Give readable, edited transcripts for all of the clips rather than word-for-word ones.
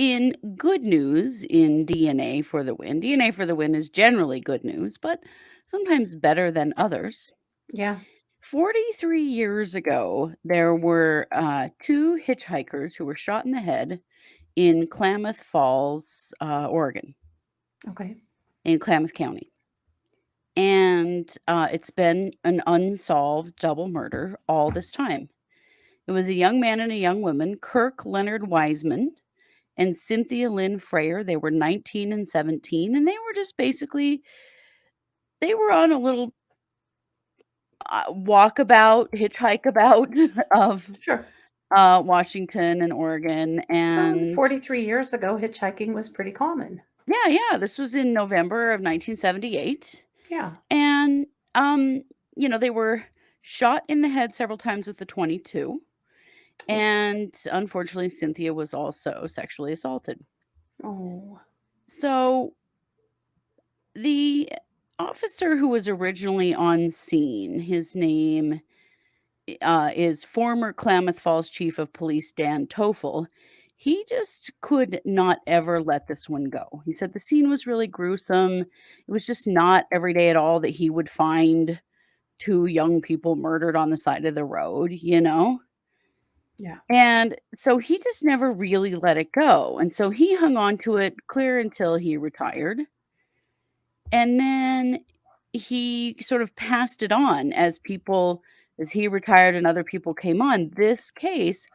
In good news, in DNA for the Win, DNA for the Win is generally good news, but sometimes better than others. Yeah. 43 years ago, there were two hitchhikers who were shot in the head in Klamath Falls, Oregon, Okay. in Klamath County. And it's been an unsolved double murder all this time. It was a young man and a young woman, Kirk Leonard Wiseman and Cynthia Lynn Freyer. They were 19 and 17, and they were just basically they were on a little walkabout, hitchhike about of Sure. Washington and Oregon. Well, And 43 years ago, hitchhiking was pretty common. yeah, this was in November of 1978. Yeah. And they were shot in the head several times with the 22. And unfortunately, Cynthia was also sexually assaulted. Oh. So the officer who was originally on scene, his name is former Klamath Falls Chief of Police Dan Toffel. He just could not ever let this one go. He said the scene was really gruesome. It was just not every day at all that he would find two young people murdered on the side of the road. Yeah. And so he just never really let it go. And so he hung on to it clear until he retired. And then he sort of passed it on as he retired and other people came on. This case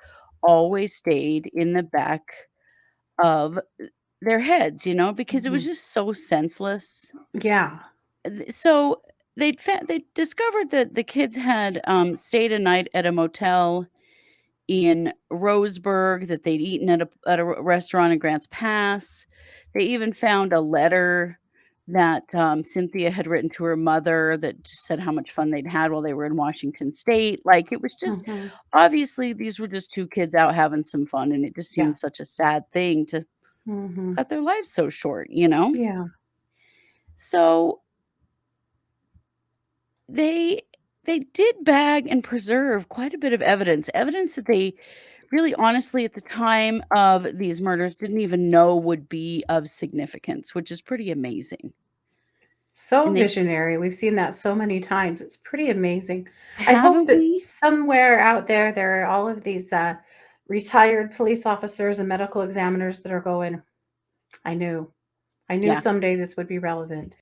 always stayed in the back of their heads, because it was Mhm. just so senseless. Yeah. So they discovered that the kids had stayed a night at a motel in Roseburg, that they'd eaten at a restaurant in Grants Pass. They even found a letter that, Cynthia had written to her mother that just said how much fun they'd had while they were in Washington State. Like, it was just Mhm. obviously, these were just 2 kids out having some fun, and it just Yeah. seemed such a sad thing to Mhm. cut their lives so short? Yeah. So, they they did bag and preserve quite a bit of evidence that they really honestly at the time of these murders didn't even know would be of significance, which is pretty amazing. So And they visionary. We've seen that so many times. It's pretty amazing. I hope haven't that we? somewhere out there, there are all of these retired police officers and medical examiners that are going, I knew. I knew Yeah. someday this would be relevant.